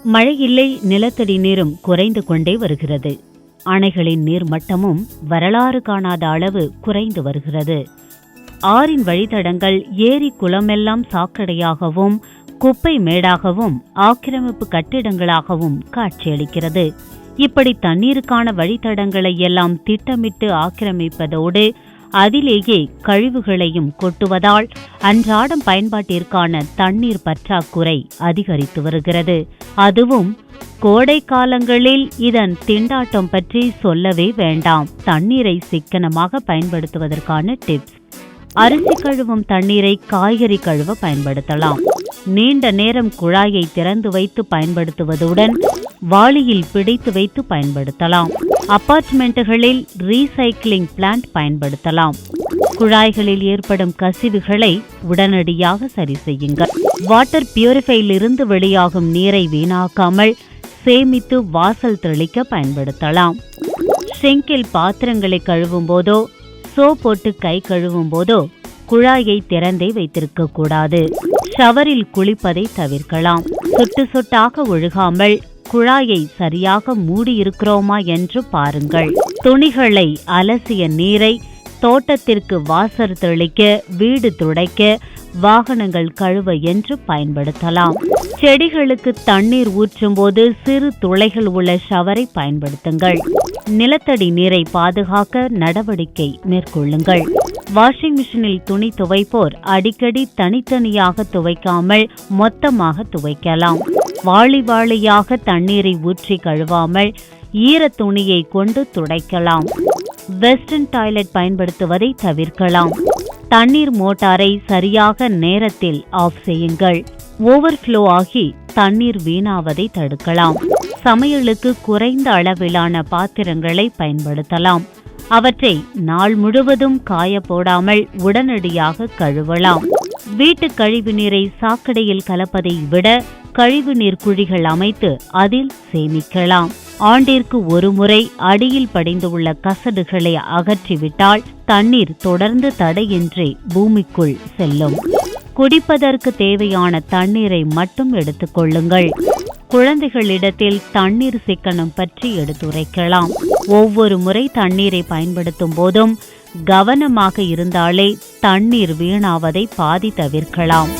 மழை இல்லை, நிலத்தடி நீரும் குறைந்து கொண்டே வருகிறது. அணைகளின் நீர்மட்டமும் வரலாறு காணாத அளவு குறைந்து வருகிறது. ஆறின் வழித்தடங்கள் ஏரி குளமெல்லாம் சாக்கடையாகவும் குப்பை மேடாகவும் ஆக்கிரமிப்பு கட்டிடங்களாகவும் காட்சியளிக்கிறது. இப்படி தண்ணீருக்கான வழித்தடங்களை எல்லாம் திட்டமிட்டு ஆக்கிரமிப்பதோடு அதிலேயே கழிவுகளையும் கொட்டுவதால் அன்றாடம் பயன்பாட்டிற்கான தண்ணீர் பற்றாக்குறை அதிகரித்து வருகிறது. அதுவும் கோடை காலங்களில் இதன் திண்டாட்டம் பற்றி சொல்லவே வேண்டாம். தண்ணீரை சிக்கனமாக பயன்படுத்துவதற்கான டிப்ஸ்: அரிசி கழுவும் தண்ணீரை காய்கறி கழுவ பயன்படுத்தலாம். நீண்ட நேரம் குழாயை திறந்து வைத்து பயன்படுத்துவதுடன் வாளியில் பிடித்து வைத்து பயன்படுத்தலாம். அபார்ட்மெண்ட்டுகளில் ரீசைக்கிளிங் பிளான்ட் பயன்படுத்தலாம். குழாய்களில் ஏற்படும் கசிவுகளை உடனடியாக சரி செய்யுங்கள். வாட்டர் பியூரிஃபையிலிருந்து வெளியாகும் நீரை வீணாக்காமல் சேமித்து வாசல் தெளிக்க பயன்படுத்தலாம். ஷிங்கில் பாத்திரங்களை கழுவும் போதோ சோப் போட்டு கை கழுவும் போதோ குழாயை திறந்தே வைத்திருக்க கூடாது. ஷவரில் குளிப்பதை தவிர்க்கலாம். சொட்டு சொட்டாக ஒழுகாமல் குழாயை சரியாக மூடியிருக்கிறோமா என்று பாருங்கள். துணிகளை அலசிய நீரை தோட்டத்திற்கு வாசர் தெளிக்க, வீடு துடைக்க, வாகனங்கள் கழுவ என்று பயன்படுத்தலாம். செடிகளுக்கு தண்ணீர் ஊற்றும் போது சிறு துளைகள் உள்ள ஷவரை பயன்படுத்துங்கள். நிலத்தடி நீரை பாதுகாக்க நடவடிக்கை மேற்கொள்ளுங்கள். வாஷிங் மிஷினில் துணி துவைப்போர் அடிக்கடி தனித்தனியாக துவைக்காமல் மொத்தமாக துவைக்கலாம். வாளி வாளியாக தண்ணீரை ஊற்றி கழுவாமல் ஈர துணியை கொண்டு துடைக்கலாம். வெஸ்டர்ன் டாய்லெட் பயன்படுத்துவதை தவிர்க்கலாம். தண்ணீர் மோட்டாரை சரியாக நேரத்தில் ஆஃப் செய்யுங்கள். ஓவர்ஃப்ளோ ஆகி தண்ணீர் வீணாவதை தடுக்கலாம். சமையலுக்கு குறைந்த அளவிலான பாத்திரங்களை பயன்படுத்தலாம். அவற்றை நாள் முழுவதும் காய போடாமல் உடனடியாக கழுவலாம். வீட்டு கழிவு நீரை சாக்கடையில் கலப்பதை விட கழிவுநீர் குழிகள் அமைத்து அதில் சேமிக்கலாம். ஆண்டிற்கு ஒரு முறை அடியில் படிந்துள்ள கசடுகளை அகற்றிவிட்டால் தண்ணீர் தொடர்ந்து தடையின்றி பூமிக்குள் செல்லும். குடிப்பதற்கு தேவையான தண்ணீரை மட்டும் எடுத்துக்கொள்ளுங்கள். குழந்தைகளிடத்தில் தண்ணீர் சிக்கனம் பற்றி எடுத்துரைக்கலாம். ஒவ்வொரு முறை தண்ணீரை பயன்படுத்தும் போதும் கவனமாக இருந்தாலே தண்ணீர் வீணாவதை பாதி தவிர்க்கலாம்.